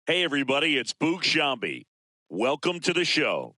Hey, everybody, it's Boog Sciambi. Welcome to the show.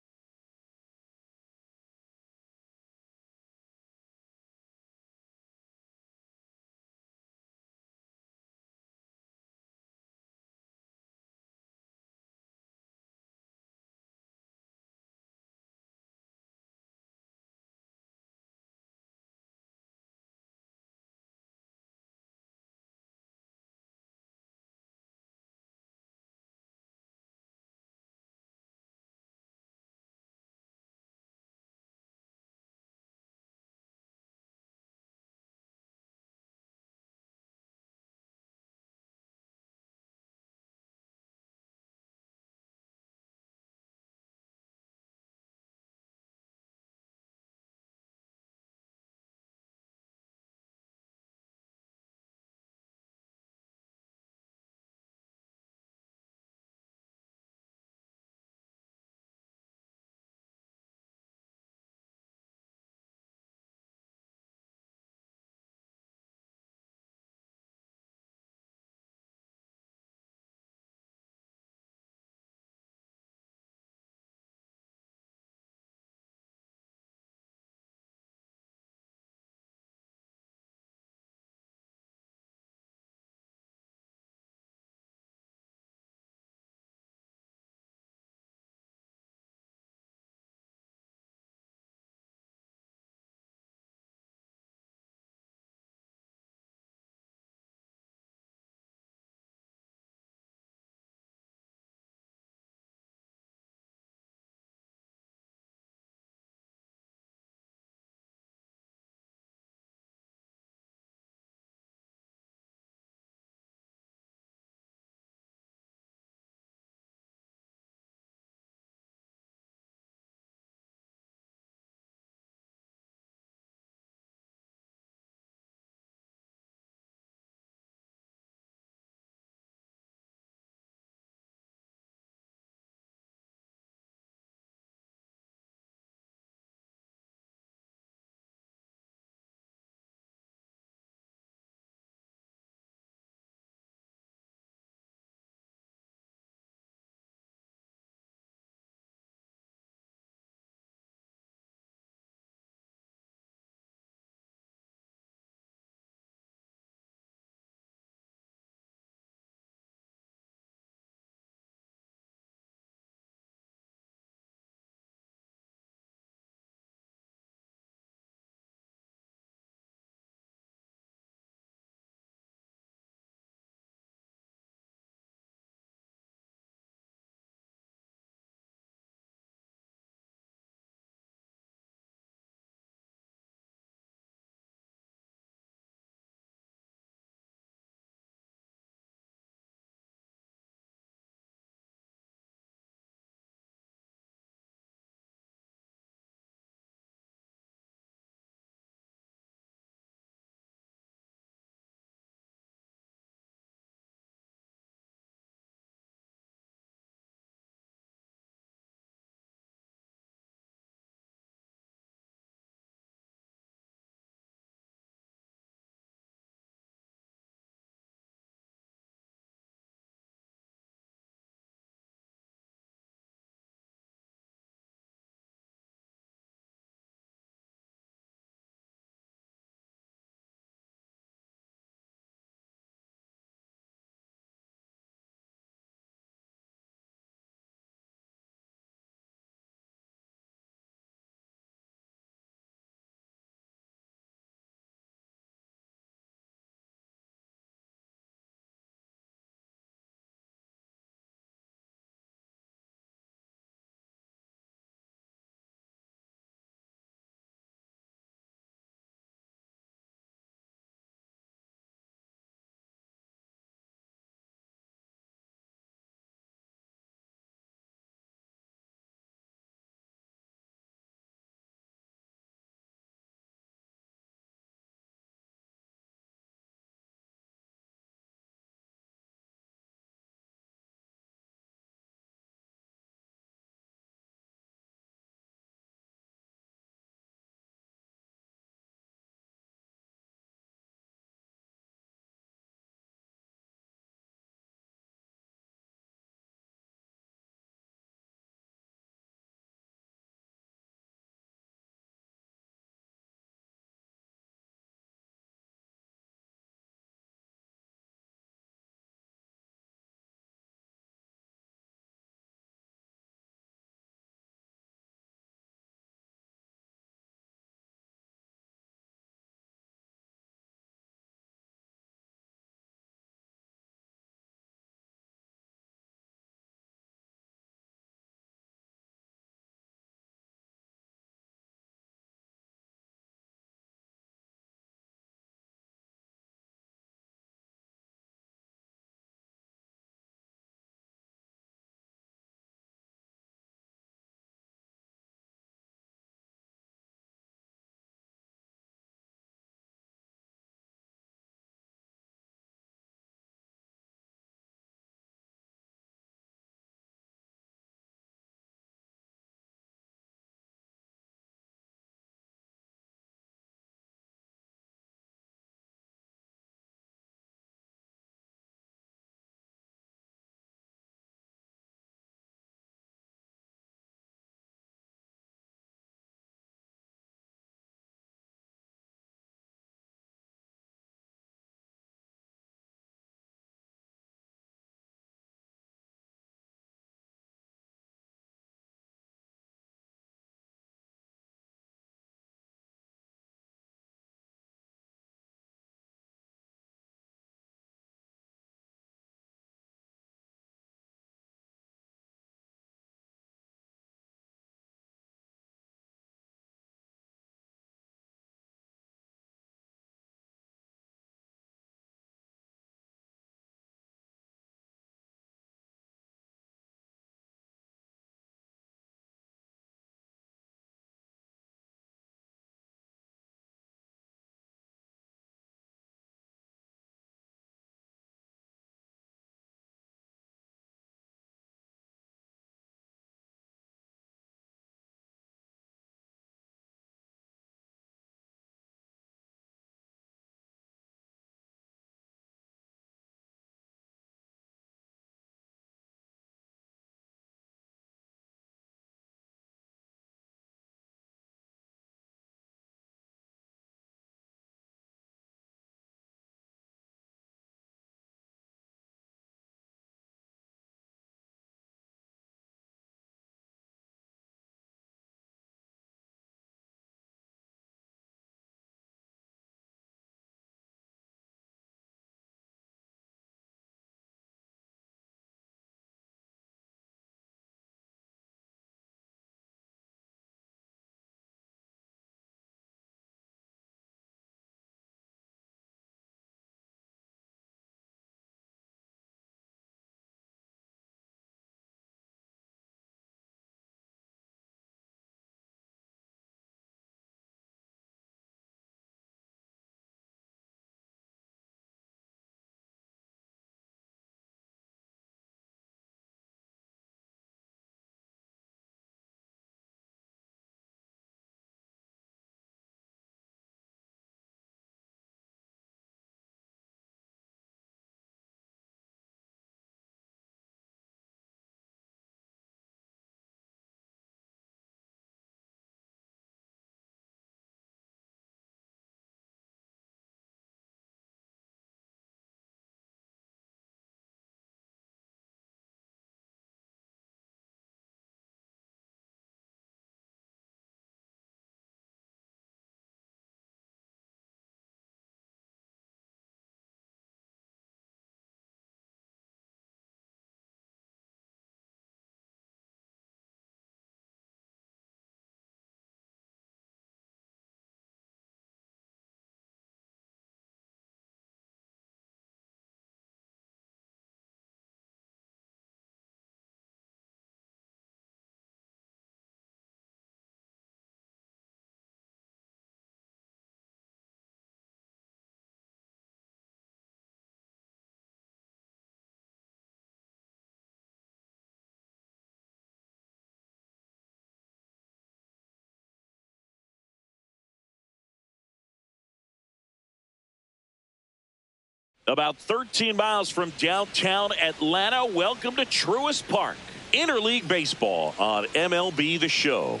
About 13 miles from downtown Atlanta. Welcome to Truist Park. Interleague baseball on MLB The Show.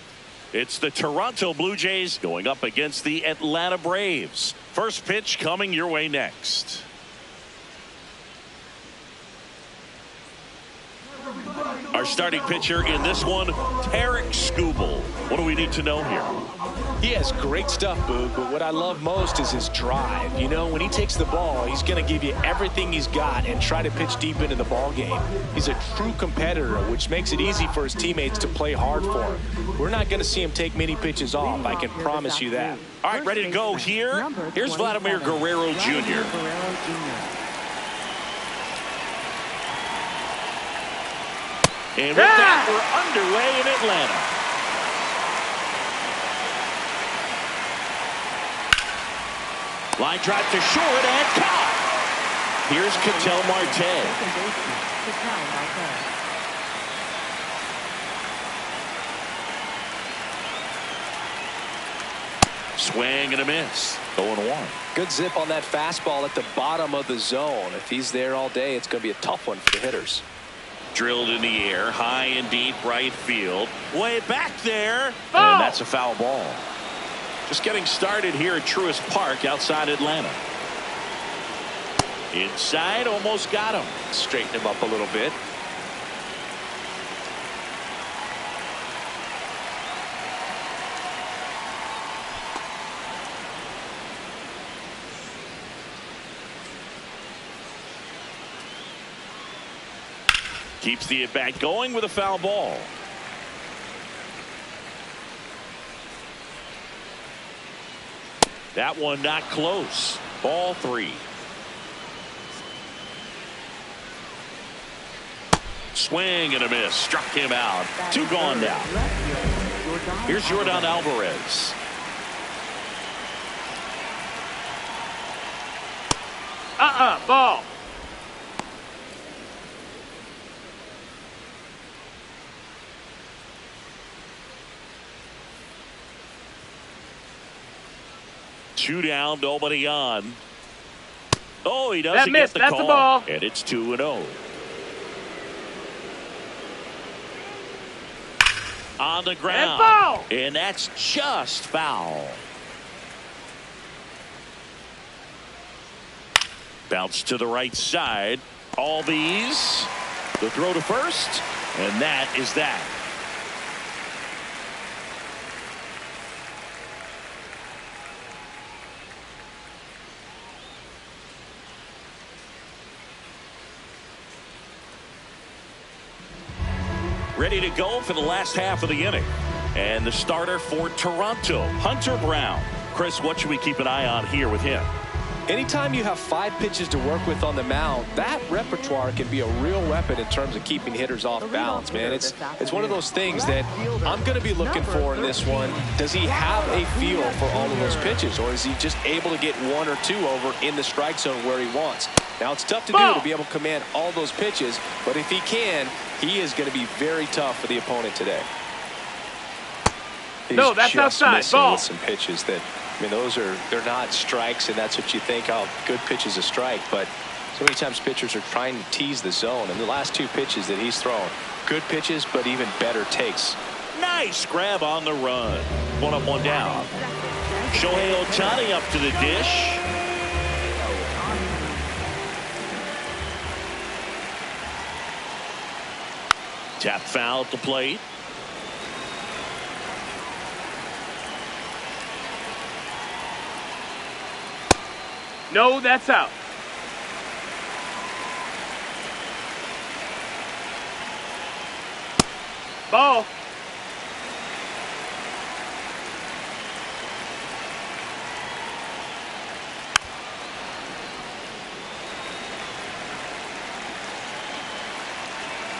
It's the Toronto Blue Jays going up against the Atlanta Braves. First pitch coming your way next. Our starting pitcher in this one, Tarik Skubal. What do we need to know here? He has great stuff, Boog, but what I love most is his drive. You know, when he takes the ball, he's going to give you everything he's got and try to pitch deep into the ball game. He's a true competitor, which makes it easy for his teammates to play hard for him. We're not going to see him take many pitches off, I can promise you that. All right, ready to go here. Here's Vladimir Guerrero Jr. And with that, we're underway in Atlanta. Line drive to short and caught. Here's Ketel Marte. Swing and a miss. 0-1. Good zip on that fastball at the bottom of the zone. If he's there all day, it's going to be a tough one for the hitters. Drilled in the air, high and deep right field. Way back there. Oh! And that's a foul ball. Just getting started here at Truist Park outside Atlanta. Inside, almost got him. Straighten him up a little bit. Keeps the at-bat going with a foul ball. That one not close. Ball 3. Swing and a miss. Struck him out. 2 gone now. Here's Yordan Alvarez. Ball. Two down, nobody on. Oh, he doesn't That get missed. the That's call. a ball. And it's 2-0. On the ground. And foul. And that's just foul. Bounce to the right side. All these. The throw to first. And that is that. Ready to go for the last half of the inning. And the starter for Toronto, Hunter Brown. Chris, what should we keep an eye on here with him? Anytime you have 5 pitches to work with on the mound, that repertoire can be a real weapon in terms of keeping hitters off balance, man. It's one of those things that I'm going to be looking for in this one. Does he have a feel for all of those pitches, or is he just able to get 1 or 2 over in the strike zone where he wants? Now, it's tough to do to be able to command all those pitches, but if he can, he is going to be very tough for the opponent today. No, that's outside. Ball. With some pitches that, I mean, they're not strikes, and that's what you think. Oh, good pitch is a strike, but so many times pitchers are trying to tease the zone. And the last 2 pitches that he's thrown, good pitches, but even better takes. Nice grab on the run. 1 up, 1 down. Shohei Ohtani up to the dish. Tap foul at the plate. No, that's out. Ball.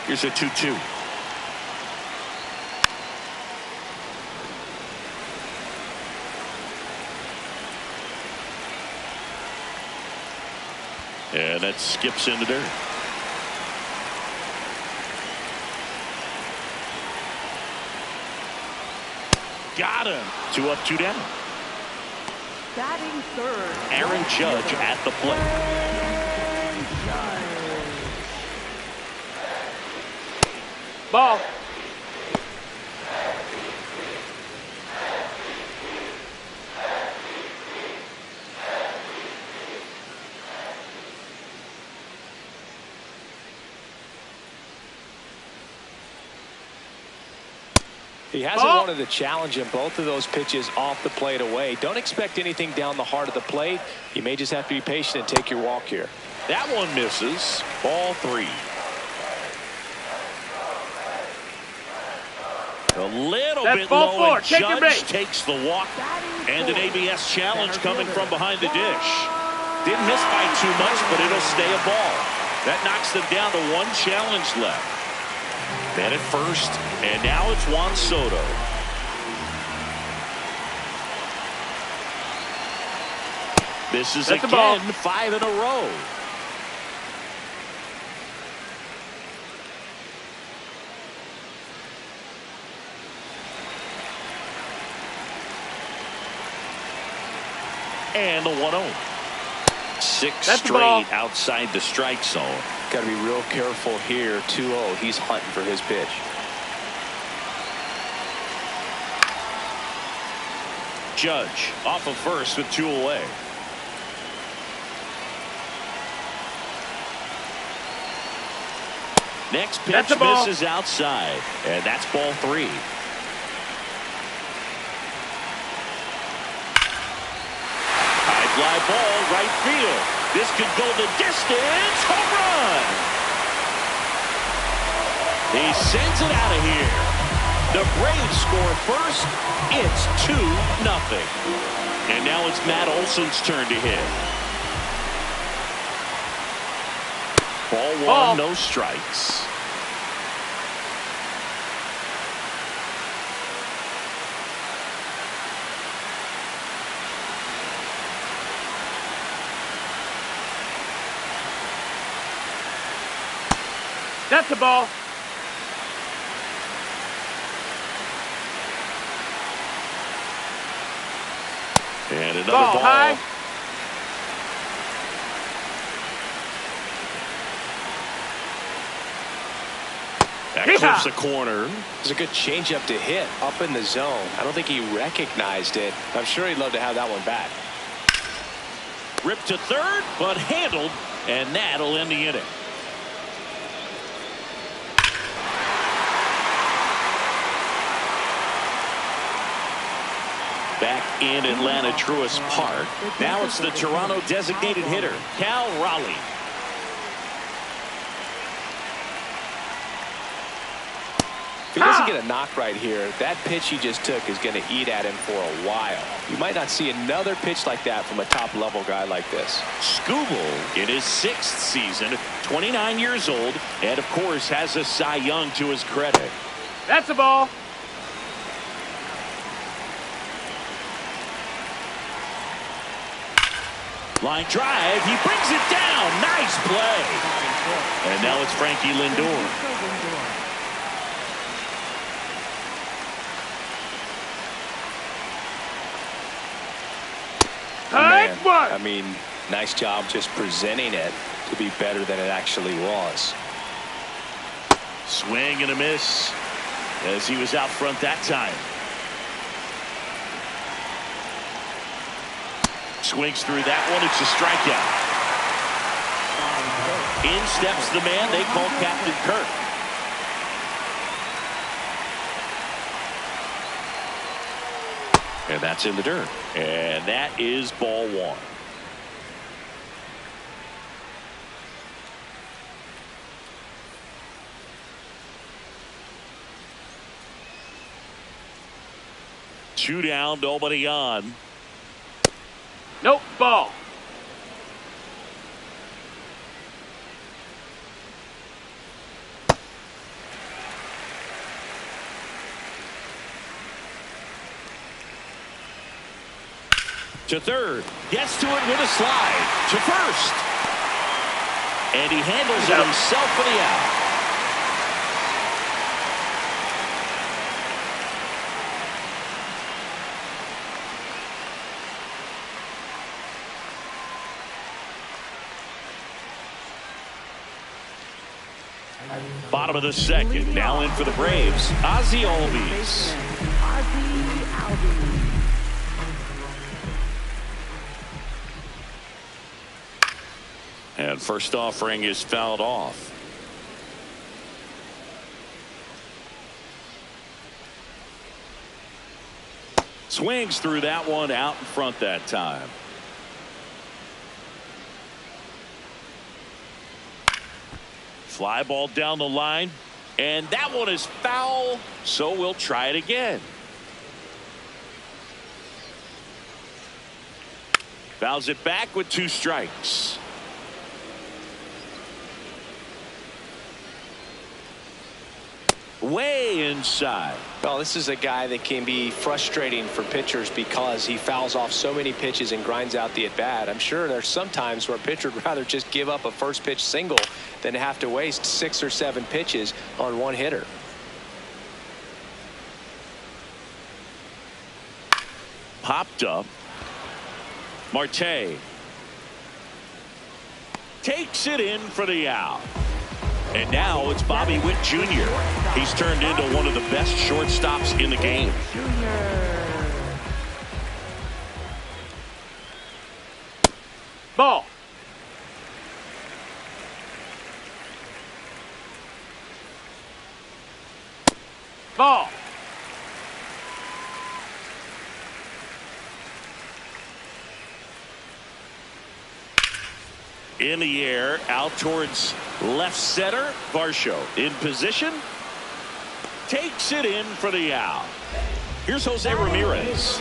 Here's a 2-2. And that skips in the dirt. Got him. 2 up, 2 down. Batting third. Aaron Judge at the plate. Ball. He hasn't wanted to challenge him. Both of those pitches off the plate away. Don't expect anything down the heart of the plate. You may just have to be patient and take your walk here. That one misses. Ball 3. A little bit low, and Judge takes the walk. And an ABS challenge coming from behind the dish. Didn't miss by too much, but it'll stay a ball. That knocks them down to 1 challenge left. Man at first, and now it's Juan Soto. Misses again, 5 in a row. And the 1-0. 6 straight outside the strike zone. Got to be real careful here. 2-0. He's hunting for his pitch. Judge off of first with 2 away. Next pitch misses outside, and that's ball 3. High fly ball, right field. This could go the distance. Home run. He sends it out of here. The Braves score first. It's 2-0. And now it's Matt Olson's turn to hit. Ball 1, no strikes. That's the ball. And another ball. High. That clips the corner. It's a good changeup to hit up in the zone. I don't think he recognized it. I'm sure he'd love to have that one back. Ripped to third, but handled, and that'll end the inning. Back in Atlanta Truist Park. Now it's the Toronto designated hitter, Cal Raleigh. If he doesn't get a knock right here, that pitch he just took is going to eat at him for a while. You might not see another pitch like that from a top-level guy like this. Skubal in his 6th season, 29 years old, and of course has a Cy Young to his credit. That's the ball. Line drive, he brings it down. Nice play. And now it's Frankie Lindor. Man, I mean, nice job just presenting it to be better than it actually was. Swing and a miss as he was out front that time. Swings through that one. It's a strikeout. In steps the man they call Captain Kirk. And that's in the dirt. And that is ball 1. Two down, nobody on. Nope, ball. To third, gets to it with a slide. To first. And he handles it himself for the out. Bottom of the second. Now in for the Braves, Ozzie Albies. And first offering is fouled off. Swings through that one out in front that time. Fly ball down the line, and that one is foul, so we'll try it again. Fouls it back with 2 strikes. Way inside. Well, this is a guy that can be frustrating for pitchers because he fouls off so many pitches and grinds out the at-bat. I'm sure there's some times where a pitcher would rather just give up a first pitch single than have to waste 6 or 7 pitches on one hitter. Popped up. Marte takes it in for the out. And now it's Bobby Witt Jr. He's turned into one of the best shortstops in the game. Ball. Ball. In the air, out towards left center. Varsho in position. Takes it in for the out. Here's Jose Ramirez.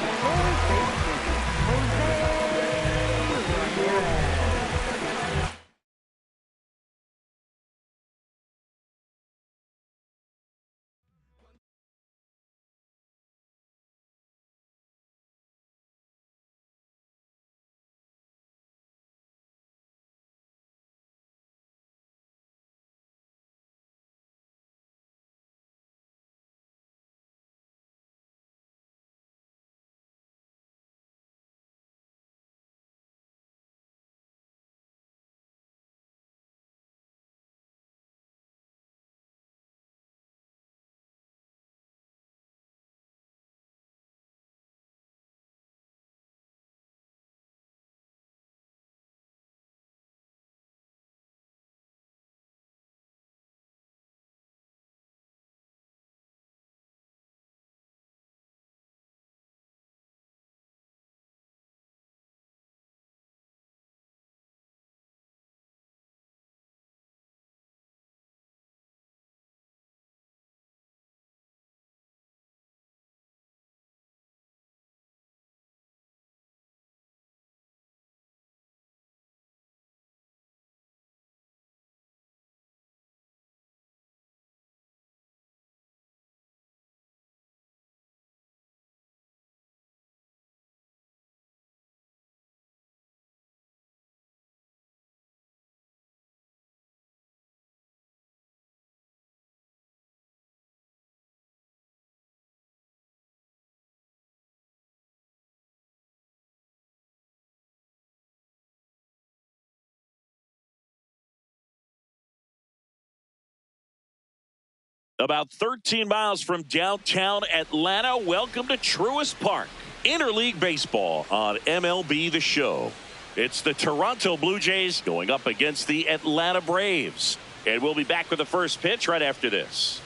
About 13 miles from downtown Atlanta, welcome to Truist Park. Interleague Baseball on MLB The Show. It's the Toronto Blue Jays going up against the Atlanta Braves. And we'll be back with the first pitch right after this.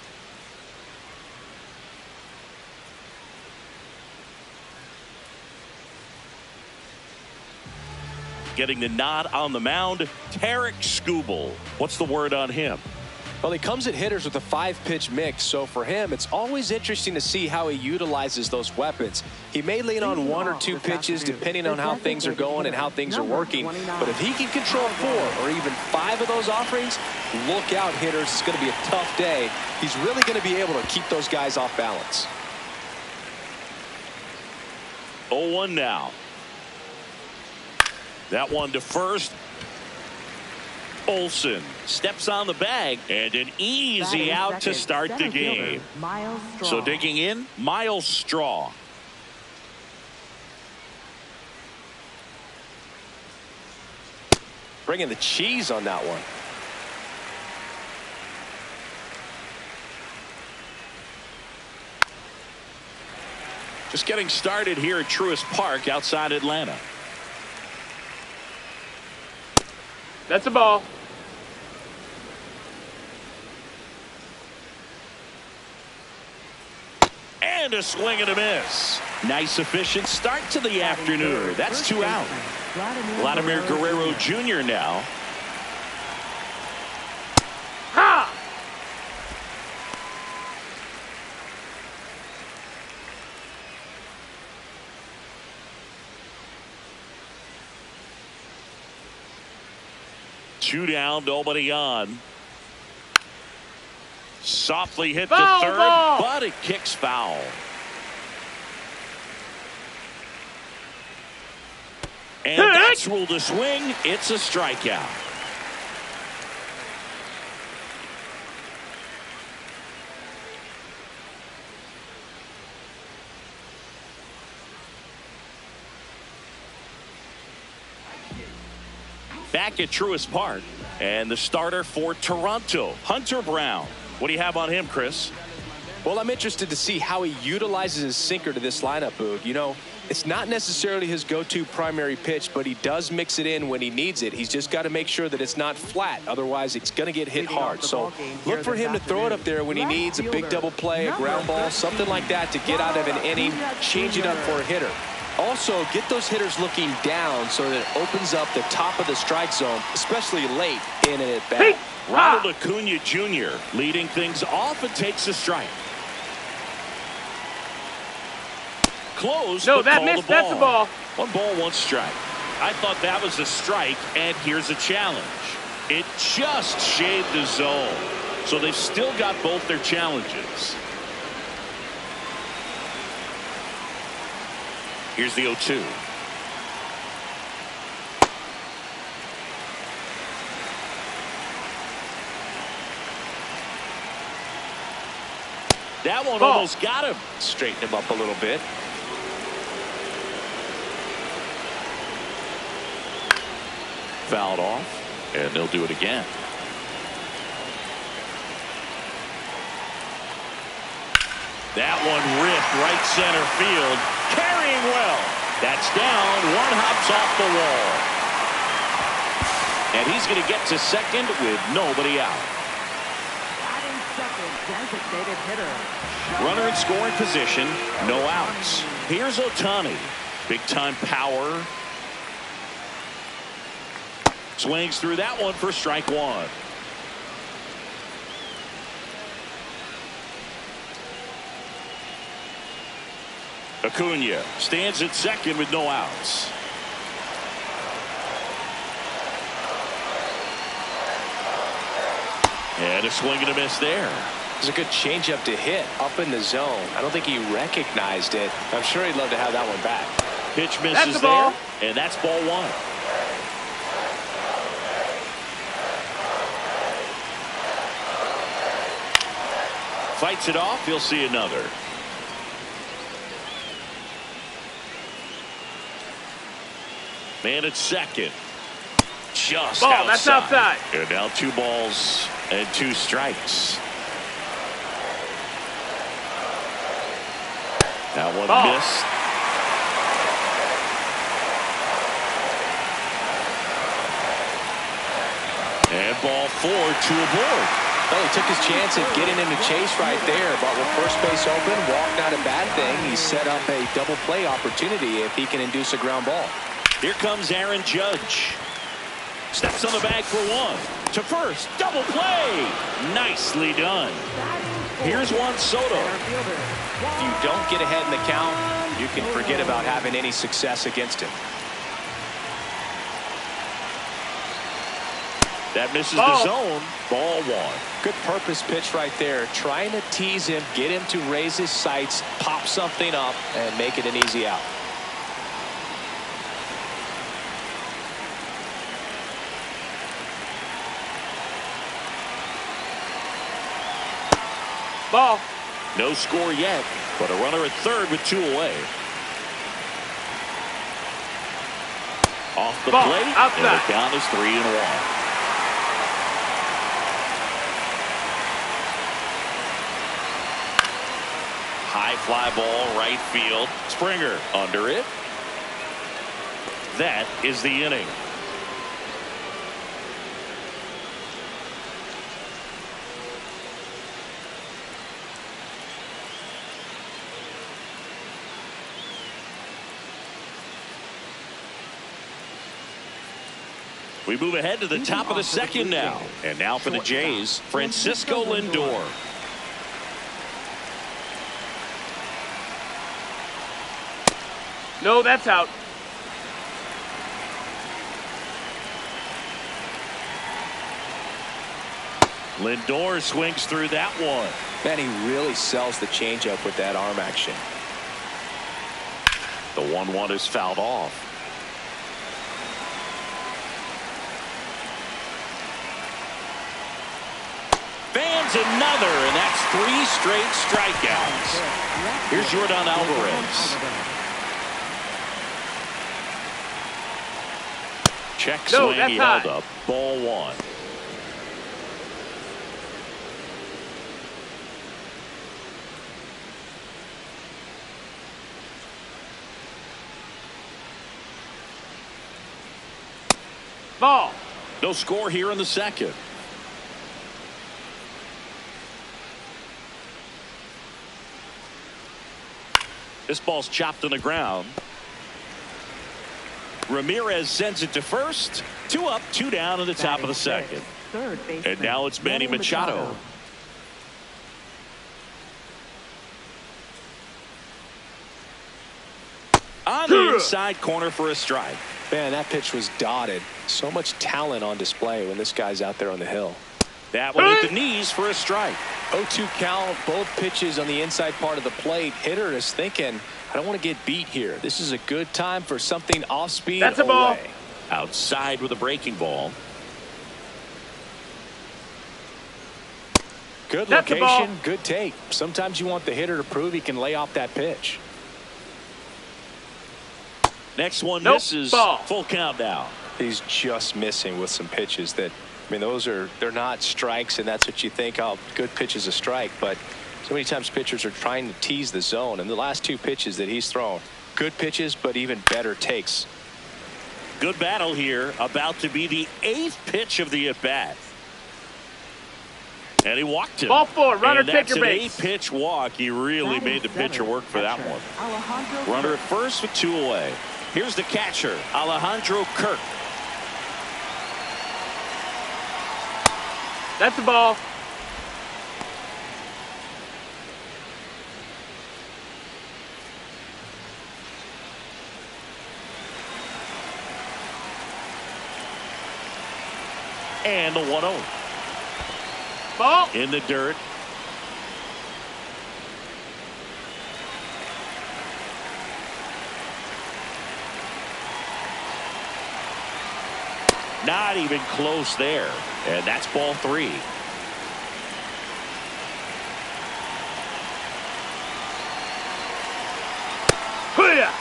Getting the nod on the mound, Tarik Skubal. What's the word on him? Well, he comes at hitters with a 5-pitch mix, so for him, it's always interesting to see how he utilizes those weapons. He may lean on 1 or 2 pitches depending on how things are going and how things are working, but if he can control 4 or even 5 of those offerings, look out, hitters. It's going to be a tough day. He's really going to be able to keep those guys off balance. 0-1 now. That one to first. Olson steps on the bag, and an easy out to start the game. So digging in, Miles Straw. Bringing the cheese on that one. Just getting started here at Truist Park outside Atlanta. That's a ball. And a swing and a miss. Nice efficient start to the afternoon. That's 2 out. Vladimir Guerrero Jr. now. Ha! Two down, nobody on. Softly hit Foul the third, ball. but it kicks foul. And that's ruled a swing. It's a strikeout. Back at Truist Park, and the starter for Toronto, Hunter Brown. What do you have on him, Chris? Well, I'm interested to see how he utilizes his sinker to this lineup, Boog. You know, it's not necessarily his go-to primary pitch, but he does mix it in when he needs it. He's just got to make sure that it's not flat. Otherwise, it's going to get hit hard. So look for him to throw it up there when he needs a big double play, a ground ball, something like that to get out of an inning, change it up for a hitter. Also, get those hitters looking down so that it opens up the top of the strike zone, especially late in an at-bat. Ronald Acuna Jr. leading things off and takes a strike. Close. No, that missed. That's a ball. 1 ball, 1 strike. I thought that was a strike, and here's a challenge. It just shaved the zone. So they've still got both their challenges. Here's the 0-2. That one almost got him. Straighten him up a little bit. Fouled off, and they'll do it again. That one ripped right center field. Carrying well. That's down. 1 hops off the wall. And he's going to get to second with nobody out. Designated hitter. Runner in scoring position. No outs. Here's Ohtani. Big time power. Swings through that one for strike 1. Acuna stands at second with no outs. And a swing and a miss there. It was a good changeup to hit up in the zone. I don't think he recognized it. I'm sure he'd love to have that one back. Pitch misses there, and that's ball 1. Fights it off. He'll see another. Man at second. Just ball, outside. that's outside. And now 2 balls and 2 strikes. That one missed. And ball 4, 2 aboard. Well, he took his chance at getting into chase right there, but with first base open, walk not a bad thing. He set up a double play opportunity if he can induce a ground ball. Here comes Aaron Judge. Steps on the bag for 1. To first. Double play. Nicely done. Here's Juan Soto. If you don't get ahead in the count, you can forget about having any success against him. That misses the zone. Ball 1. Good purpose pitch right there. Trying to tease him, get him to raise his sights, pop something up, and make it an easy out. Ball. No score yet, but a runner at third with 2 away. Off the Ball. plate, Outside. and the count is 3-1. High fly ball right field. Springer under it. That is the inning. We move ahead to the top of the second now. And now for the Jays, Francisco Lindor. No, that's out. Lindor swings through that one. Man, he really sells the changeup with that arm action. The 1-1 is fouled off. Fans another, and that's 3 straight strikeouts. Here's Yordan Alvarez. Check swing, he held up. Ball 1. Ball. No score here in the second. This ball's chopped on the ground. Ramirez sends it to first. 2 up, 2 down in the top of the second. And now it's Manny Machado. On the inside corner for a strike. Man, that pitch was dotted. So much talent on display when this guy's out there on the hill. That one at the knees for a strike. 0-2 count, both pitches on the inside part of the plate. Hitter is thinking, I don't want to get beat here. This is a good time for something off speed. That's a ball. Outside with a breaking ball. Good location, good take. Sometimes you want the hitter to prove he can lay off that pitch. Next one misses. Ball. Full count now. He's just missing with some pitches that, I mean, they're not strikes, and that's what you think, oh, good pitch is a strike. But so many times pitchers are trying to tease the zone, and the last 2 pitches that he's thrown, good pitches, but even better takes. Good battle here. About to be the 8th pitch of the at-bat. And he walked him. Ball 4, runner take your base. That's an 8-pitch walk. He really made the pitcher work for that one. Runner at first with 2 away. Here's the catcher, Alejandro Kirk. That's a ball. And the 1-0. Ball. In the dirt. Not even close there. And that's ball 3. Hoo-yah.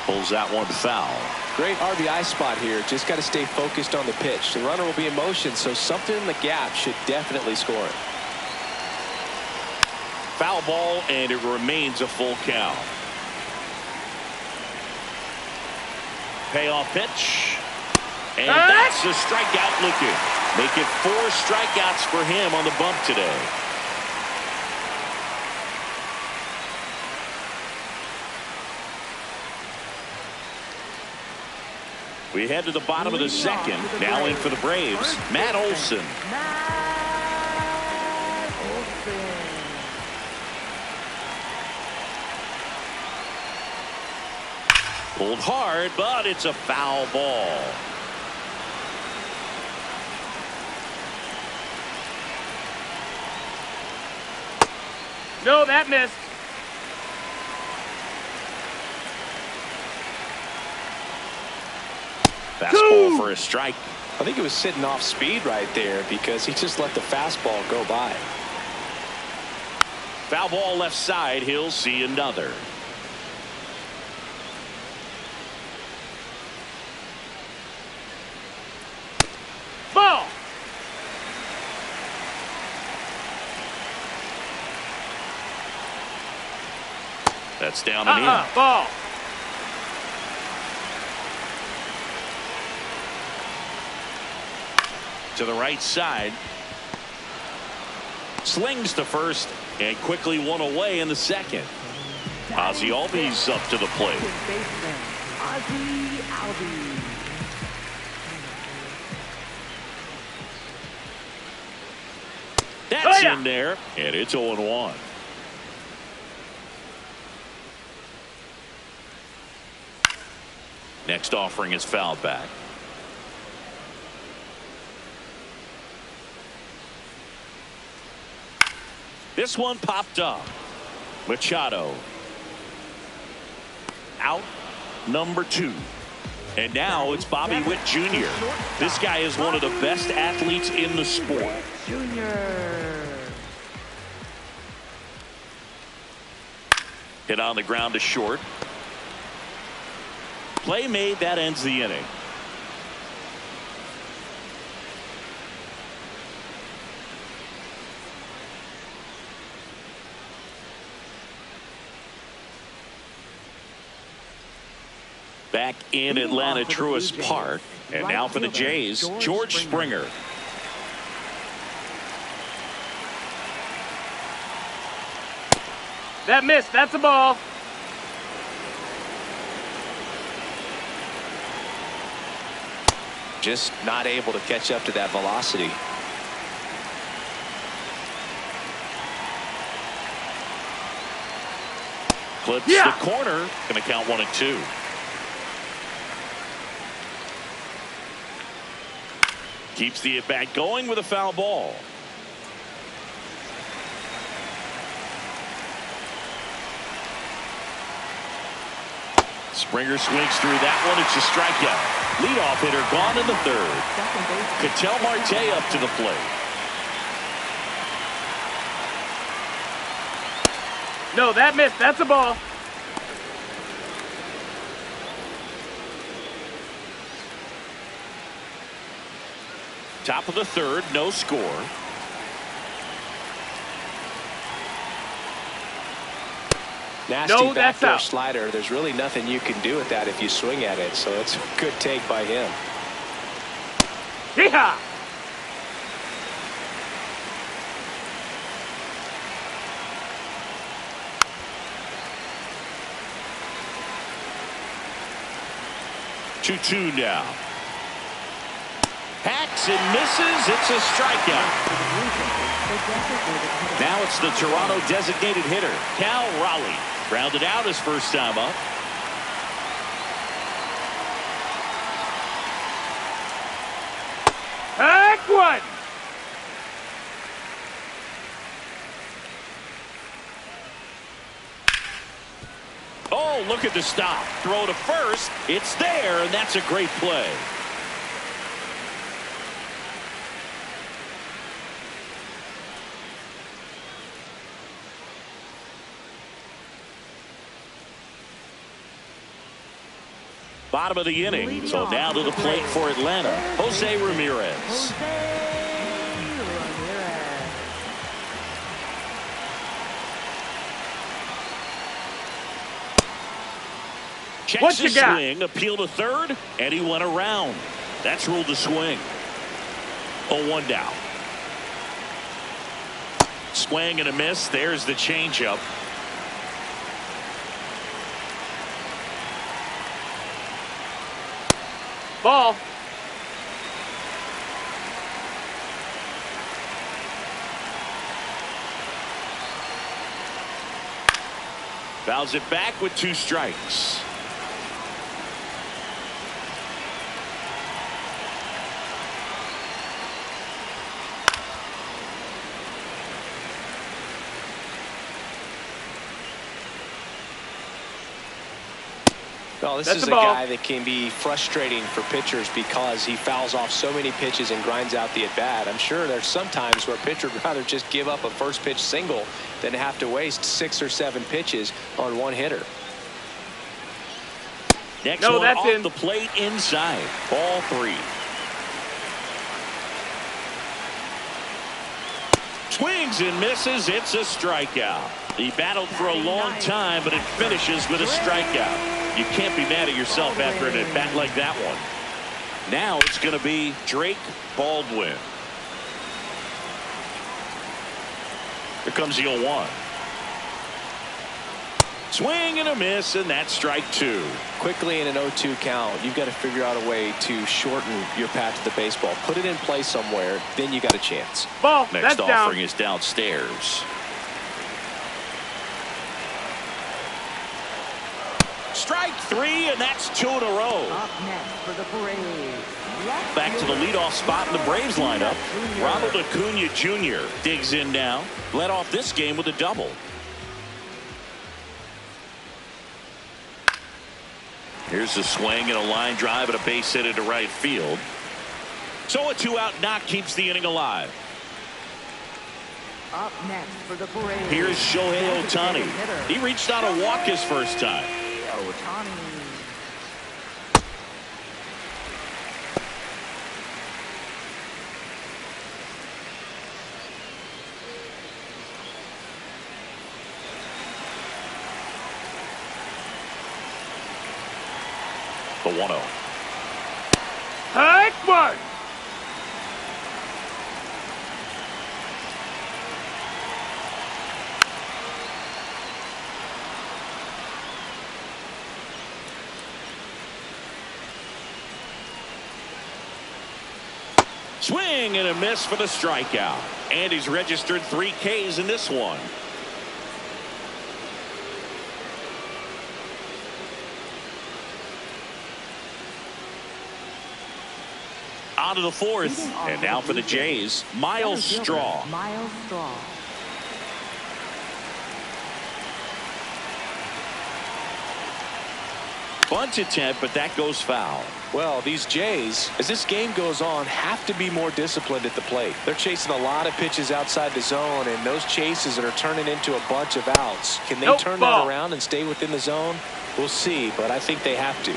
Pulls that one foul. Great RBI spot here. Just got to stay focused on the pitch. The runner will be in motion, so something in the gap should definitely score it. Foul ball, and it remains a full count. Payoff pitch. And that's a strikeout looking. Make it 4 strikeouts for him on the bump today. We head to the bottom of the second. Now in for the Braves, Matt Olson. Pulled hard, but it's a foul ball. No, that missed. Fastball for a strike. I think it was sitting off speed right there because he just let the fastball go by. Foul ball left side. He'll see another. That's down and in. Ball. To the right side. Slings to first and quickly one away in the second. Ozzie Albies up to the plate. Ozzie Albies. That's in there, and it's 0-1. Next offering is fouled back. This one popped up. Machado. Out number 2. And now it's Bobby Witt Jr. This guy is one of the best athletes in the sport. Junior. Hit on the ground to short. Play made, that ends the inning. Back in Atlanta, Truist Park. And now for the Jays, George Springer. That missed. That's a ball. Just not able to catch up to that velocity. Clips the corner. Going to count 1-2. Keeps the at-bat going with a foul ball. Springer swings through that one. It's a strikeout. Leadoff hitter gone in the third. Ketel Marte up to the plate. No, that missed. That's a ball. Top of the third, no score. Nasty backdoor slider. There's really nothing you can do with that if you swing at it. So it's a good take by him. Yeehaw! Two now. Hacks and misses. It's a strikeout. Now it's the Toronto designated hitter, Cal Raleigh. Grounded out his first time up. Hack one. Oh, look at the stop. Throw to first. It's there, and that's a great play. Bottom of the inning. So now to the plate for Atlanta, Jose Ramirez. Checks the swing, appeal to third, and he went around. That's ruled a swing. 0-1 down. Swing and a miss. There's the changeup. Ball. Fouls it back with 2 strikes. Well, this is a guy that can be frustrating for pitchers because he fouls off so many pitches and grinds out the at-bat. I'm sure there's some times where a pitcher would rather just give up a first pitch single than have to waste 6 or 7 pitches on one hitter. Next one off the plate inside. Ball 3. Swings and misses. It's a strikeout. He battled for a long time, but it finishes with a strikeout. You can't be mad at yourself after an at-bat like that one. Now it's going to be Drake Baldwin. Here comes the 0-1. Swing and a miss, and that's strike two. Quickly in an 0-2 count, you've got to figure out a way to shorten your path to the baseball. Put it in play somewhere, then you got a chance. Ball. Next That's offering down. is downstairs. Strike three, and that's two in a row. Up next for the Braves. Left Back to the fielder, leadoff spot in the Braves lineup. Jr. Ronald Acuna Jr. digs in now. Led off this game with a double. Here's the swing and a line drive and a base hit into right field. So a two-out knock keeps the inning alive. Up next for the Braves. Here's Shohei Ohtani. He reached out a walk his first time. Ohtani. The 1-0. Hike one. Swing and a miss for the strikeout. And he's registered 3 Ks in this one. On to the fourth. And now for the Jays, Miles Straw. Miles Straw. Bunt attempt, but that goes foul. Well, these Jays, as this game goes on, have to be more disciplined at the plate. They're chasing a lot of pitches outside the zone, and those chases are turning into a bunch of outs. Can they turn that around and stay within the zone? We'll see, but I think they have to.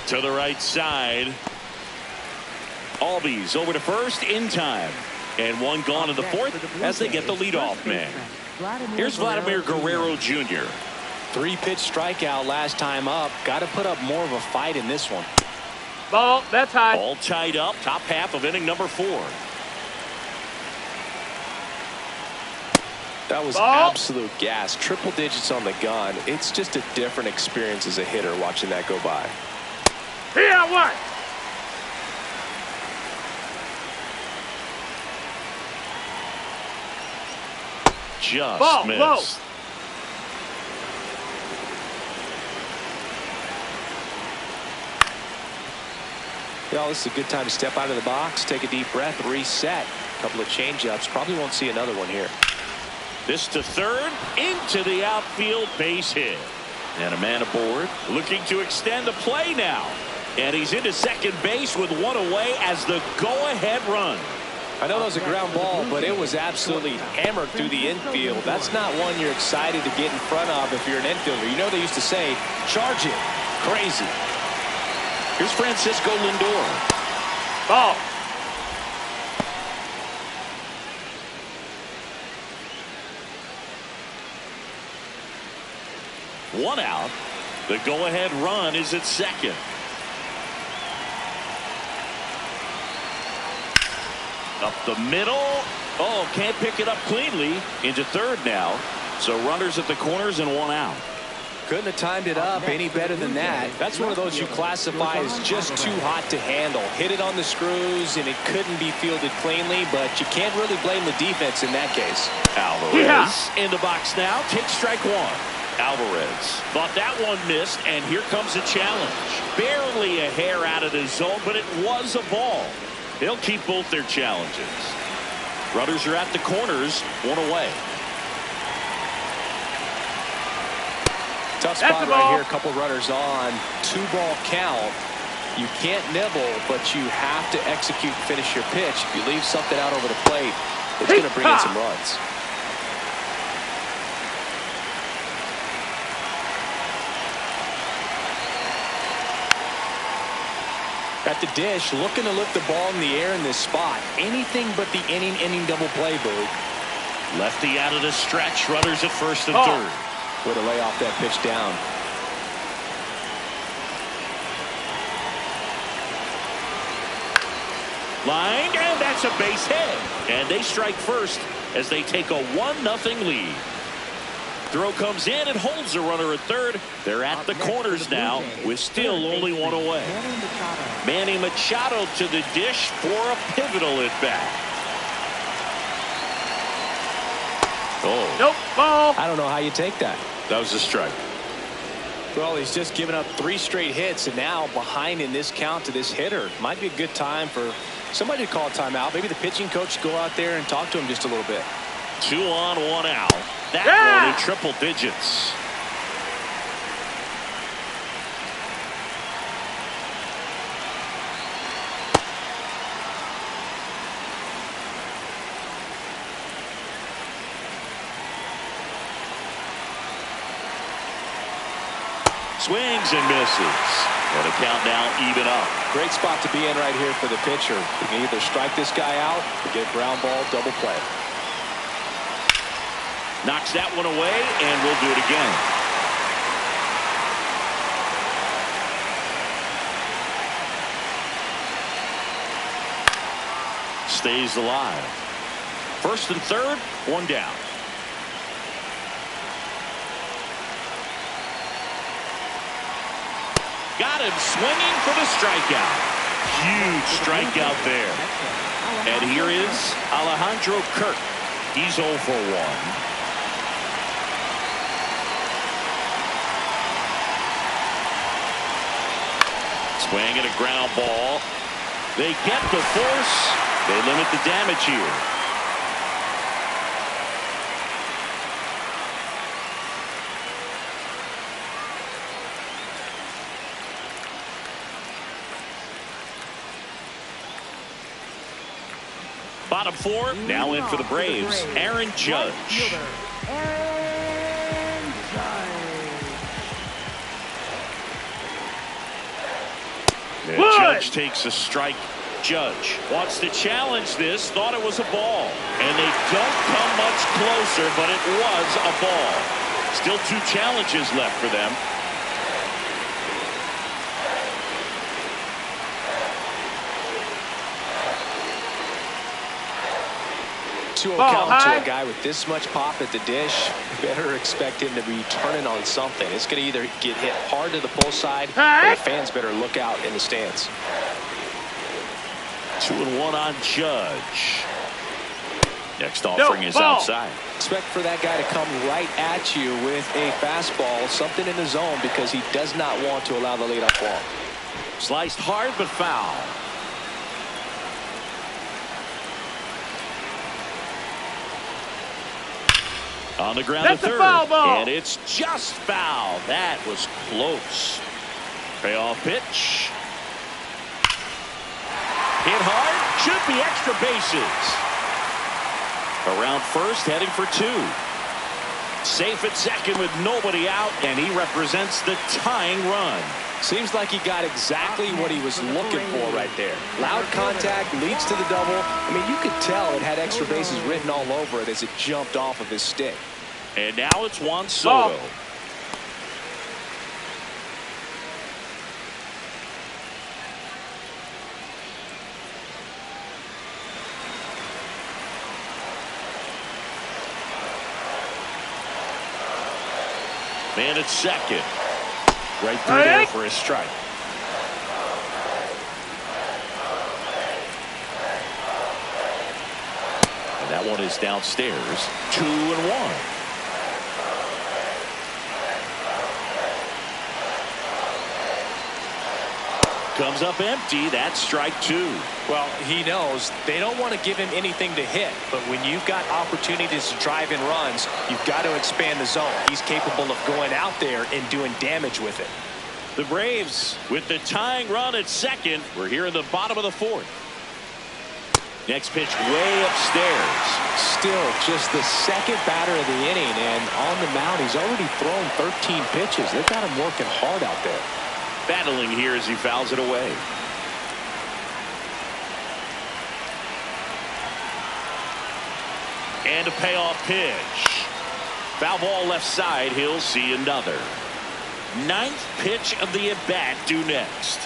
To the right side. Albies over to first in time. And one gone in the fourth as they get the leadoff man. Here's Vladimir Guerrero Jr. 3-pitch strikeout last time up. Got to put up more of a fight in this one. Ball. That's high. All tied up. Top half of inning number 4. That was absolute gas. Triple digits on the gun. It's just a different experience as a hitter watching that go by. Here, one. Just Ball, missed. low. Well, this is a good time to step out of the box, take a deep breath, reset. A couple of changeups. Probably won't see another one here. This to third, into the outfield, base hit. And a man aboard, looking to extend the play now. And he's into second base with one away as the go-ahead run. I know that was a ground ball, but it was absolutely hammered through the infield. That's not one you're excited to get in front of if you're an infielder. You know they used to say, charge it. Crazy. Here's Francisco Lindor. Ball. One out. The go-ahead run is at second. Up the middle. Oh, can't pick it up cleanly. Into third now. So runners at the corners and one out. Couldn't have timed it up any better than that. That's one of those you classify as just too hot to handle. Hit it on the screws, and it couldn't be fielded cleanly, but you can't really blame the defense in that case. Alvarez in the box now. Takes strike one. Alvarez thought that one missed, and here comes a challenge. Barely a hair out of the zone, but it was a ball. They'll keep both their challenges. Runners are at the corners, one away. Tough spot right here. A couple runners on. 2-ball count. You can't nibble, but you have to execute and finish your pitch. If you leave something out over the plate, it's going to bring in some runs. At the dish, looking to lift the ball in the air in this spot. Anything but the inning double play, Boog. Lefty out of the stretch. Runners at first and third. Way to lay off that pitch down. Line, and that's a base hit. And they strike first as they take a 1-0 lead. Throw comes in and holds the runner at third. They're at the corners now with still only one away. Manny Machado to the dish for a pivotal at bat. Oh. Nope, ball. I don't know how you take that. That was a strike. Well, he's just given up 3 straight hits, and now behind in this count to this hitter. Might be a good time for somebody to call a timeout. Maybe the pitching coach go out there and talk to him just a little bit. 2 on, 1 out. That one in triple digits. Swings and misses. And a count now even up. Great spot to be in right here for the pitcher. You can either strike this guy out or get ground ball, double play. Knocks that one away, and we'll do it again. Stays alive. First and third, 1 down. Got him swinging for the strikeout. Huge strikeout there. And here is Alejandro Kirk. He's 0 for 1. Swing and a ground ball. They get the force. They limit the damage here. Bottom 4, now in for the Braves, Aaron Judge. And Judge takes a strike. Judge wants to challenge this, thought it was a ball. And they don't come much closer, but it was a ball. Still 2 challenges left for them. 2-0 count to a guy with this much pop at the dish. Better expect him to be turning on something. It's going to either get hit hard to the pull side, or the fans better look out in the stands. 2-1 on Judge. Next offering is outside. Expect for that guy to come right at you with a fastball, something in the zone, because he does not want to allow the leadoff walk. Sliced hard but foul. On the ground to third, and it's just foul. That was close. Payoff pitch. Hit hard, should be extra bases. Around first, heading for 2. Safe at second with nobody out, and he represents the tying run. Seems like he got exactly what he was looking for right there. Loud contact leads to the double. I mean, you could tell it had extra bases written all over it as it jumped off of his stick. And now it's Juan Soto. Man at second. Right through there for a strike. And that one is downstairs. 2-1. Comes up empty. That's strike 2. Well, he knows they don't want to give him anything to hit, but when you've got opportunities to drive in runs, you've got to expand the zone. He's capable of going out there and doing damage with it. The Braves with the tying run at second. We're here in the bottom of the 4th. Next pitch way upstairs. Still just the second batter of the inning, and on the mound he's already thrown 13 pitches. They've got him working hard out there. Battling here as he fouls it away. And a payoff pitch. Foul ball left side. He'll see another. 9th pitch of the at-bat due next.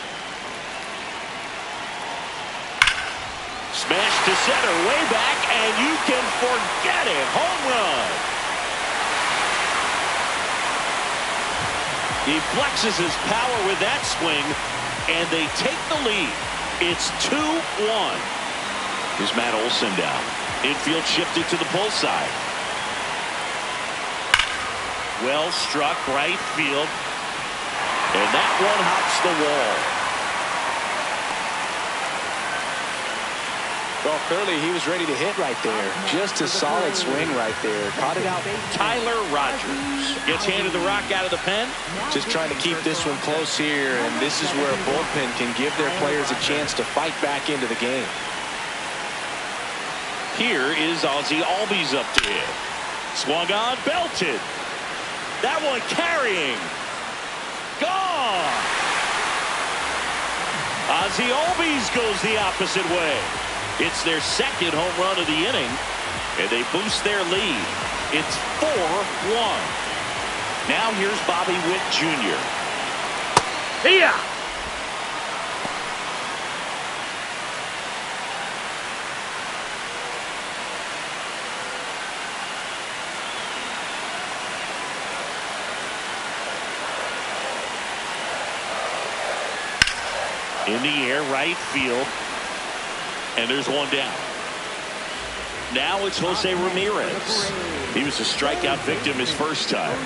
Smash to center, way back, and you can forget it. Home run. He flexes his power with that swing, and they take the lead. It's 2-1. Here's Matt Olson down. Infield shifted to the pull side. Well struck right field. And that one hops the wall. Well, clearly he was ready to hit right there. Just a solid swing right there. Caught it out. Tyler Rogers gets handed the rock out of the pen. Just trying to keep this one close here, and this is where a bullpen can give their players a chance to fight back into the game. Here is Ozzie Albies up to hit. Swung on, belted. That one carrying. Gone. Ozzie Albies goes the opposite way. It's their 2nd home run of the inning, and they boost their lead. It's 4-1. Now here's Bobby Witt Jr. Here. In the air, right field. And there's one down. Now it's Jose Ramirez. He was a strikeout victim his first time.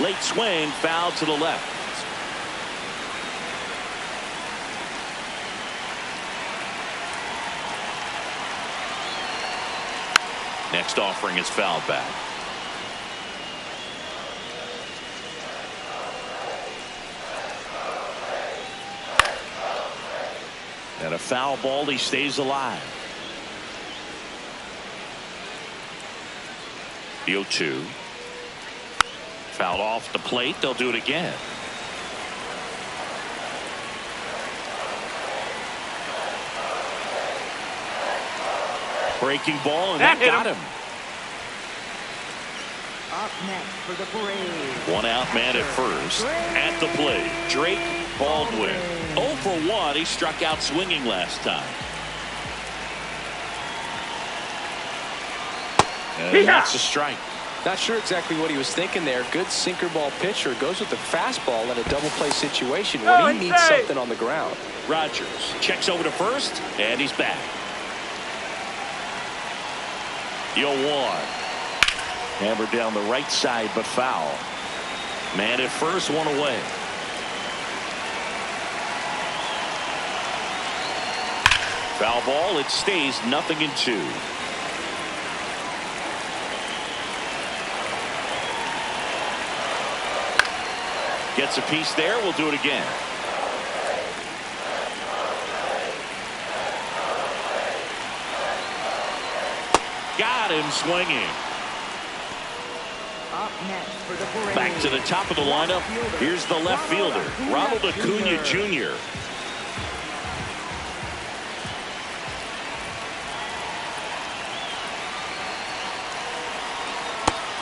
Late swing, foul to the left. Next offering is fouled back. And a foul ball, he stays alive. The 0-2. Fouled off the plate. They'll do it again. Breaking ball, and that got him. Up next for the parade. One out man at first. At the plate, Drake Baldwin. 0 for 1. He struck out swinging last time. And that's a strike. Not sure exactly what he was thinking there. Good sinker ball pitcher goes with the fastball in a double play situation when he needs something on the ground. Rogers checks over to first, and he's back. The 0-1. Hammered down the right side, but foul. Man at first, one away. Foul ball. It stays 0-2. Gets a piece there. We'll do it again. Got him swinging. Up next for the parade. Back to the top of the lineup. Here's the left fielder, Ronald Acuna Jr.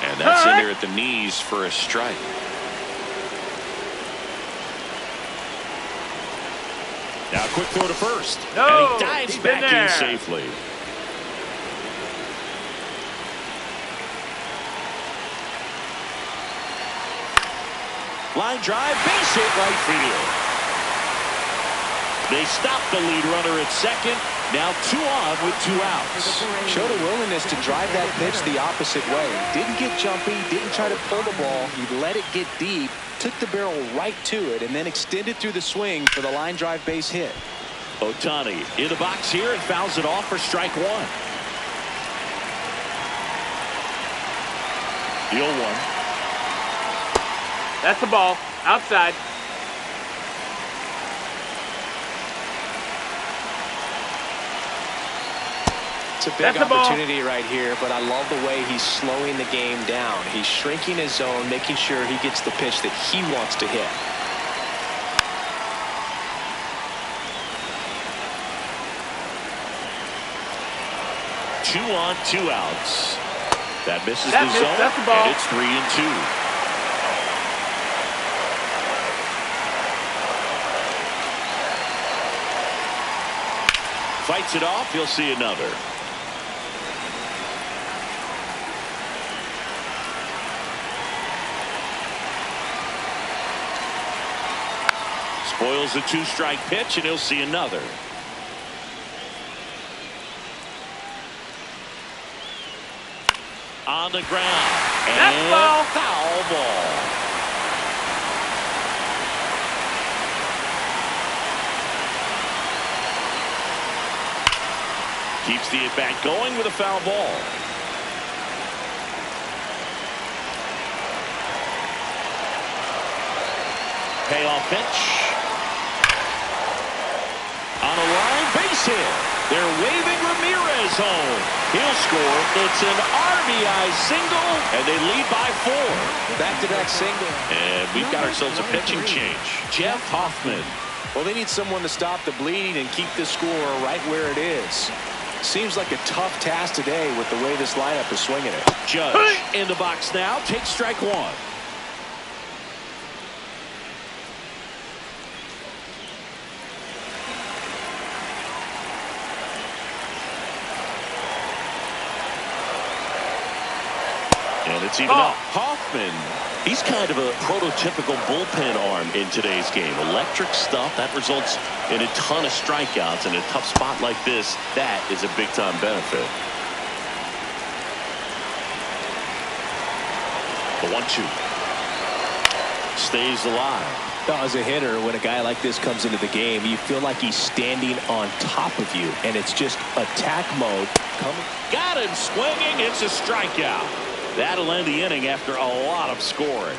And that's in there at the knees for a strike. Now a quick throw to first. No, and he dives he's back in there. in safely. Line drive, base hit right field. They stop the lead runner at second. Now 2 on with 2 outs. Showed a willingness to drive that pitch the opposite way. Didn't get jumpy, didn't try to pull the ball. He let it get deep, took the barrel right to it, and then extended through the swing for the line drive base hit. Ohtani in the box here and fouls it off for strike 1. The 0-1. That's the ball. Outside. It's a big opportunity right here, but I love the way he's slowing the game down. He's shrinking his zone, making sure he gets the pitch that he wants to hit. 2 on, 2 outs. That misses That the missed, zone, that's the ball. and it's 3-2. Fights it off. He'll see another. Spoils the 2-strike pitch, and he'll see another. On the ground. That's And ball. foul ball. Keeps the at-bat going with a foul ball. Payoff pitch. On a line, base hit. They're waving Ramirez home. He'll score. It's an RBI single, and they lead by 4. Back-to-back single. And we've got ourselves a pitching change. Jeff Hoffman. Well, they need someone to stop the bleed and keep this score right where it is. Seems like a tough task today with the way this lineup is swinging it. Judge in the box now. Takes strike 1. And it's even up. Hoffman, he's kind of a prototypical bullpen arm in today's game. Electric stuff that results in a ton of strikeouts. In a tough spot like this, that is a big-time benefit. The 1-2 stays alive. Now, as a hitter, when a guy like this comes into the game, you feel like he's standing on top of you, and it's just attack mode coming. Got him swinging. It's a strikeout. That'll end the inning after a lot of scoring.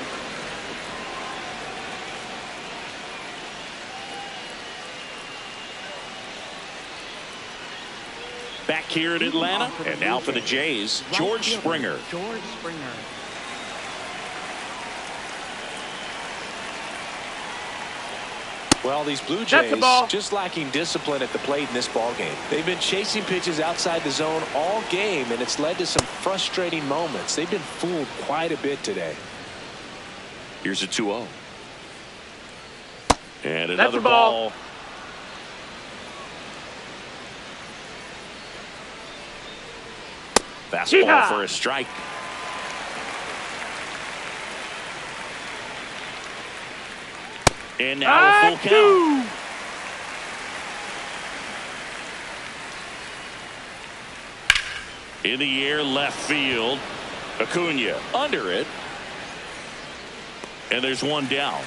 Back here in Atlanta, and now for the Jays, George Springer. George Springer. Well, these Blue That's Jays the ball. just lacking discipline at the plate in this ball game. They've been chasing pitches outside the zone all game, and it's led to some frustrating moments. They've been fooled quite a bit today. Here's a 2-0. And That's another the ball. ball. Fastball Yeehaw. for a strike. And now a full count. In the air, left field. Acuna under it. And there's one down.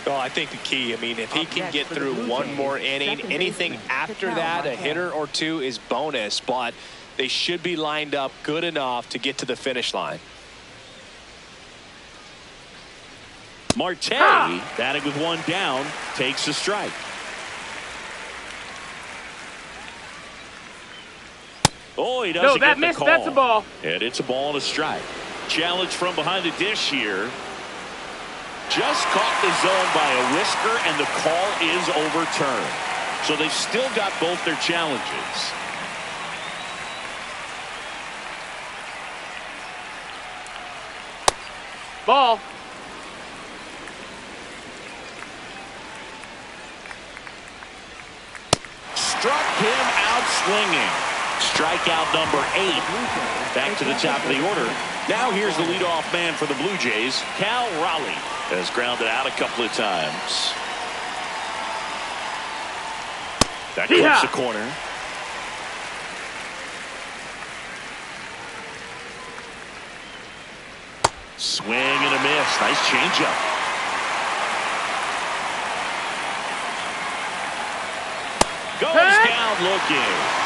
Well, I think the key, I mean, if he can get through one more inning, anything after that, a hitter or two is bonus, but they should be lined up good enough to get to the finish line. Marte, batting with one down, takes a strike. Oh, he doesn't that get the missed. call. That's a ball. And it's a ball and a strike. Challenge from behind the dish here. Just caught the zone by a whisker, and the call is overturned. So they've still got both their challenges. Ball. Struck him out swinging. Strikeout number 8. Back to the top of the order. Now here's the leadoff man for the Blue Jays, Cal Raleigh. Has grounded out a couple of times. That clips the corner. Swing and a miss. Nice changeup. Goes down looking.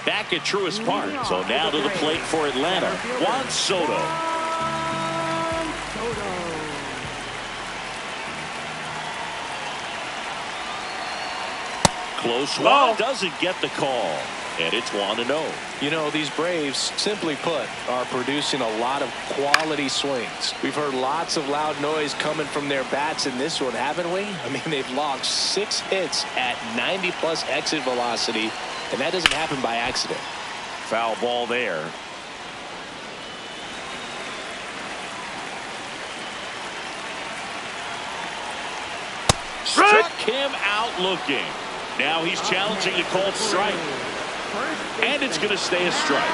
Back at Truist Park. So now to the plate for Atlanta, Juan Soto. Close one, doesn't get the call. and it's 1-0. You know, these Braves, simply put, are producing a lot of quality swings. We've heard lots of loud noise coming from their bats in this one, haven't we? I mean, they've logged 6 hits at 90+ exit velocity, and that doesn't happen by accident. Foul ball there. Struck him out looking. Now he's challenging a called strike. And it's going to stay a strike.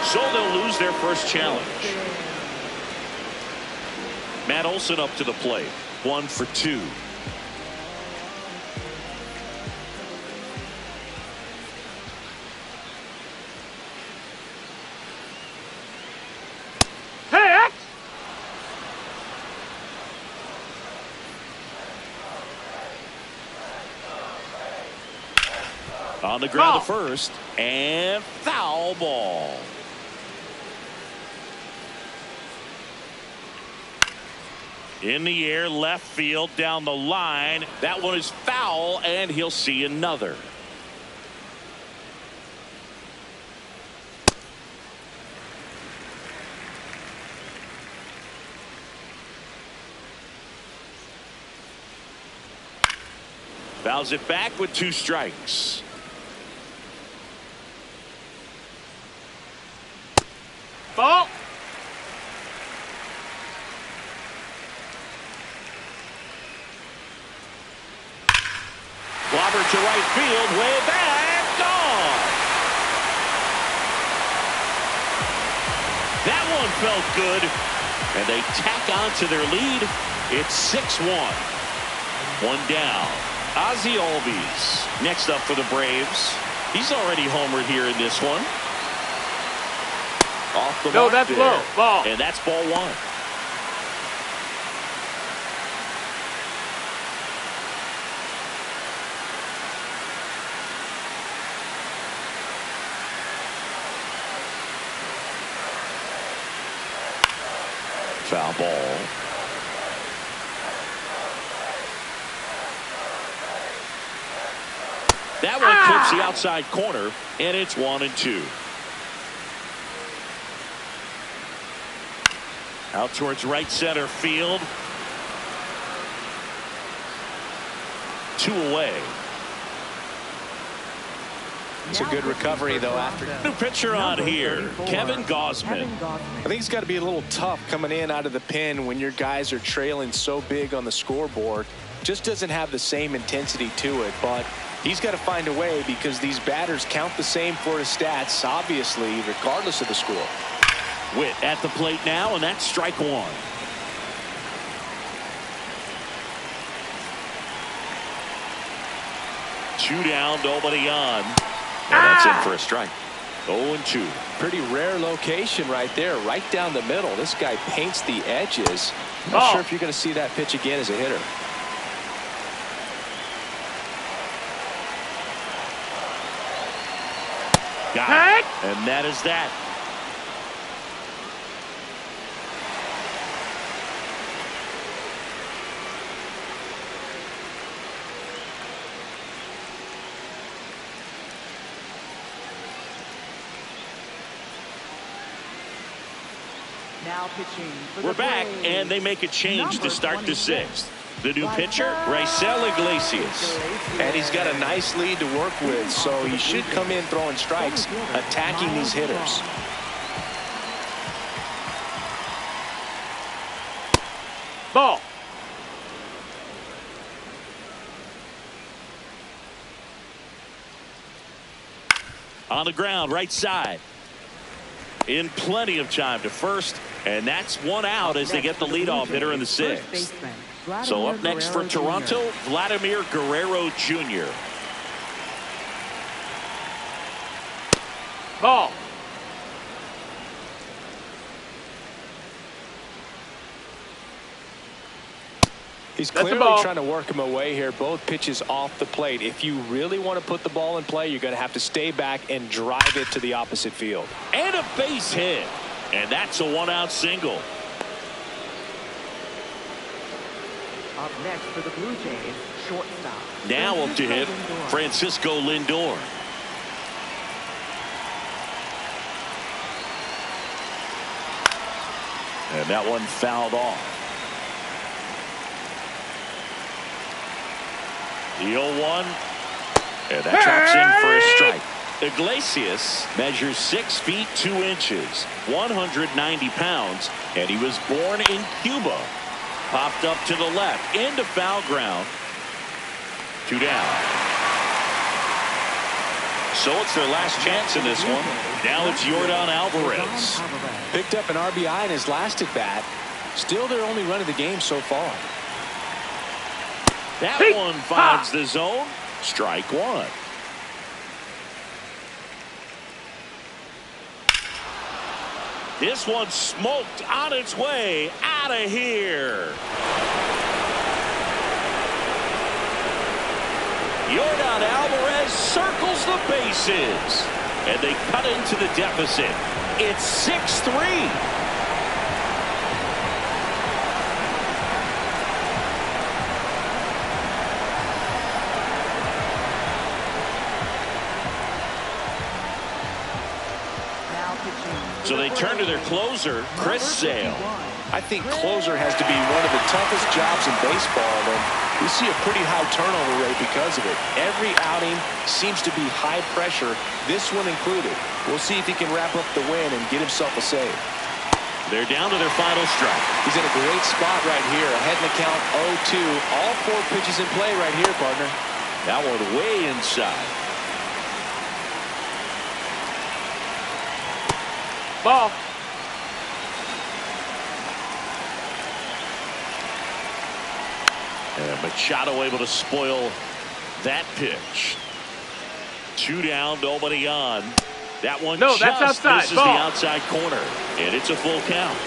So they'll lose their first challenge. Matt Olson up to the plate. 1 for 2. On the ground to first, and foul ball. In the air, left field, down the line. That one is foul, and he'll see another. Fouls it back with 2 strikes. Ball. Blobber to right field, way back, gone. That one felt good, and they tack on to their lead. It's 6-1. 1 down. Ozzie Albies next up for the Braves. He's already homered here in this one. Off the mark that's there. low. Ball. And that's ball 1. Foul ball. That one clips the outside corner, and it's 1-2. Out towards right center field. 2 away. It's a good recovery, though, after. New pitcher on here, Kevin Gausman. I think it's got to be a little tough coming in out of the pen when your guys are trailing so big on the scoreboard. Just doesn't have the same intensity to it, but he's got to find a way because these batters count the same for his stats, obviously, regardless of the score. Witt at the plate now, and that's strike 1. Two down, nobody on. And that's in for a strike. 0-2. Pretty rare location right there, right down the middle. This guy paints the edges. Not sure if you're going to see that pitch again as a hitter. Got it. And that is that. Now pitching for We're the back, Braves. and they make a change to Number start the 26. 6th. The new pitcher, Raisel Iglesias. And he's got a nice lead to work with, so he should come in throwing strikes, attacking these hitters. Ball. On the ground, right side. In plenty of time to first, and that's 1 out as they get the leadoff hitter in the 6th. So up next for Toronto, Vladimir Guerrero Jr. Ball. He's That's a clearly ball. trying to work him away here. Both pitches off the plate. If you really want to put the ball in play, you're going to have to stay back and drive it to the opposite field. And a base hit. And that's a 1-out single. Up next for the Blue Jays, shortstop. Now up to hit, Francisco Lindor. And that one fouled off. The 0-1. And that drops in for a strike. Iglesias measures 6 feet 2 inches, 190 pounds, and he was born in Cuba. Popped up to the left, into foul ground. 2 down. So it's their last chance in this one. Now it's Yordan Alvarez. Picked up an RBI in his last at bat. Still their only run of the game so far. That one finds the zone. Strike 1. This one smoked on its way out of here. Yordan Alvarez circles the bases. And they cut into the deficit. It's 6-3. So they turn to their closer, Chris Sale. I think closer has to be one of the toughest jobs in baseball, and we see a pretty high turnover rate because of it. Every outing seems to be high pressure, this one included. We'll see if he can wrap up the win and get himself a save. They're down to their final strike. He's in a great spot right here, ahead in the count 0-2. All 4 pitches in play right here, partner. That one way inside. Ball. And Machado able to spoil that pitch. 2 down, nobody on. That one No, that's outside. This is Ball. the outside corner, and it's a full count.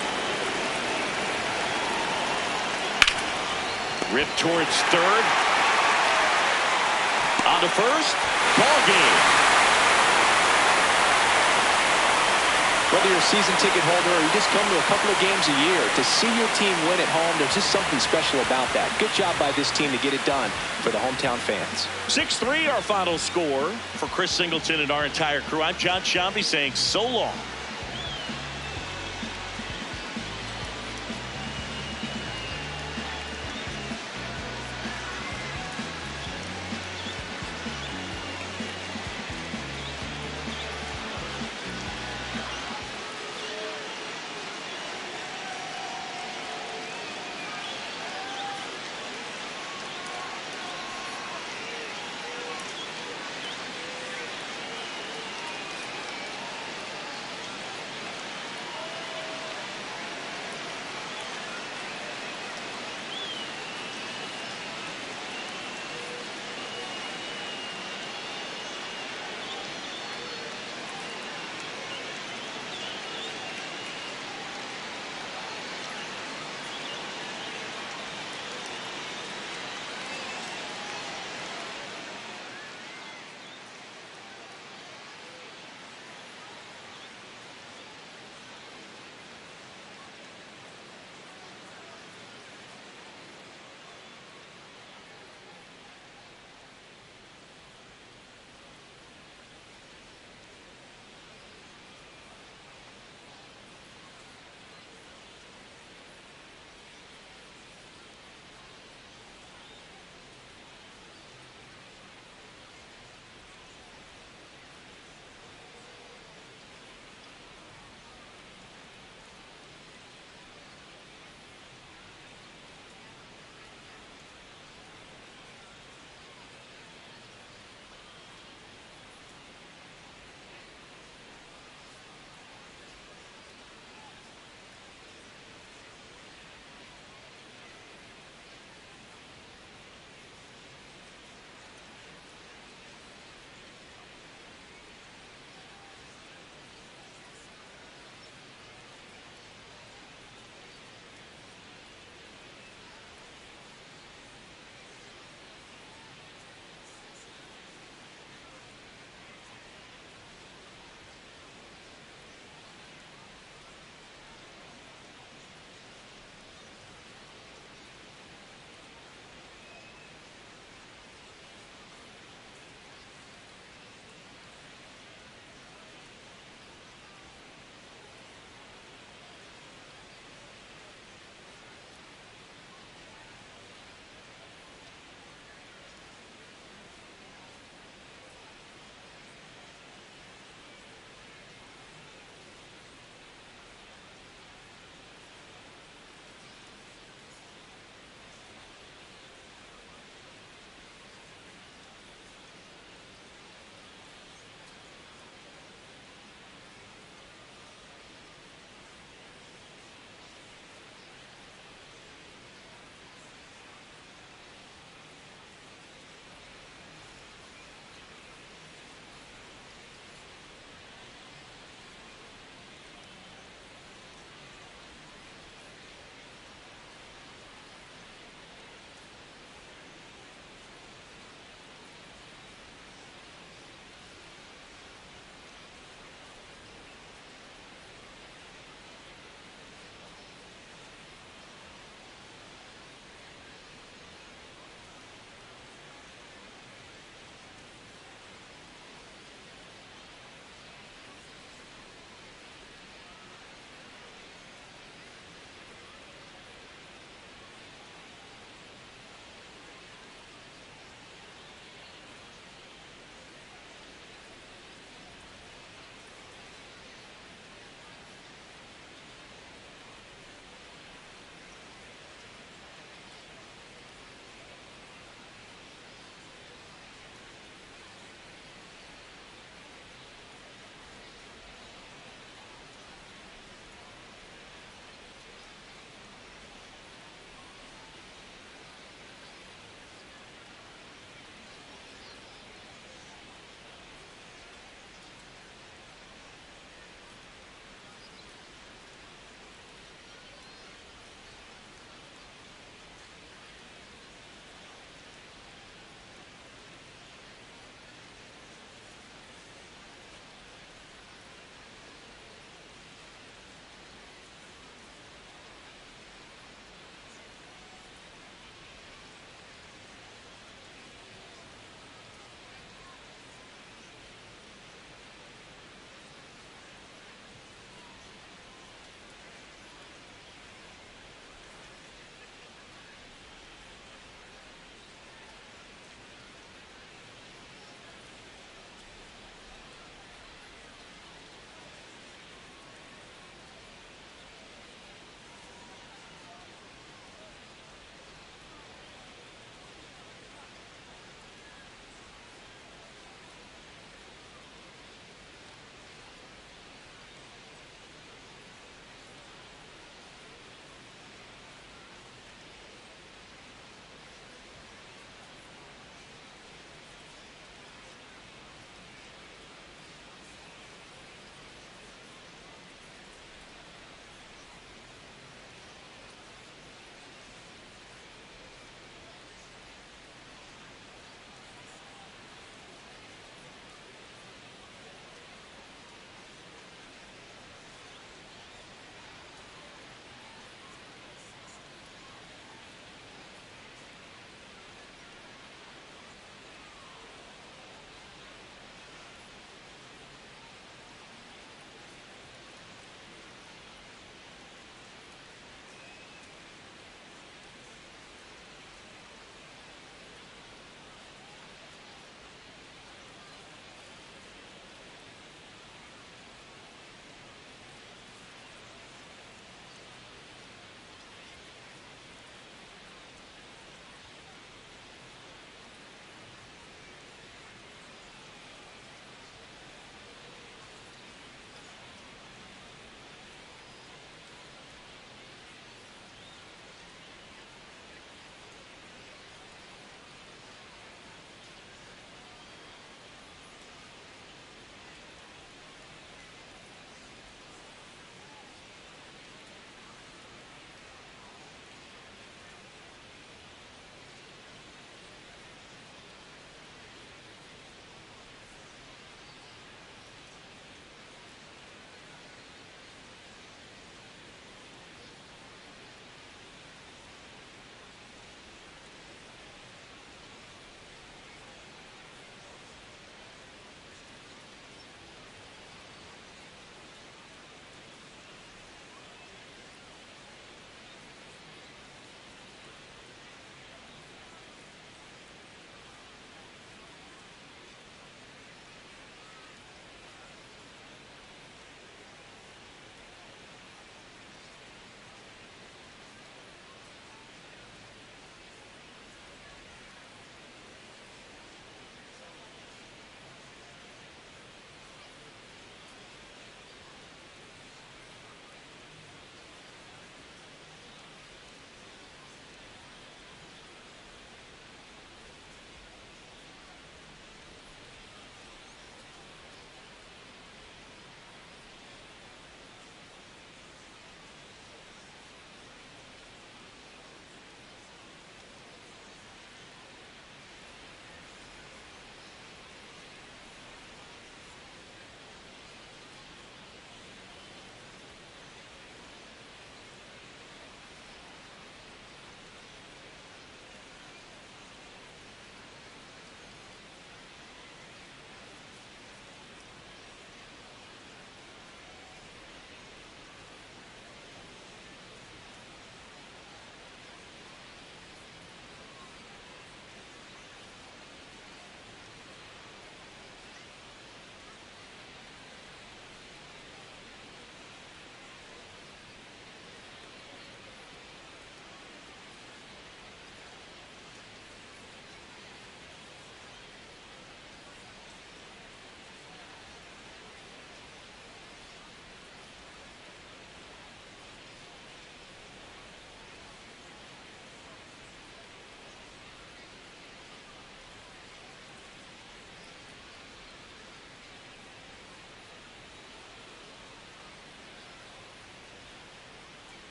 Ripped towards third. On to first. Ball game. Whether you're a season ticket holder or you just come to a couple of games a year, to see your team win at home, there's just something special about that. Good job by this team to get it done for the hometown fans. 6-3 our final score. For Chris Singleton and our entire crew, I'm John Sciambi saying so long.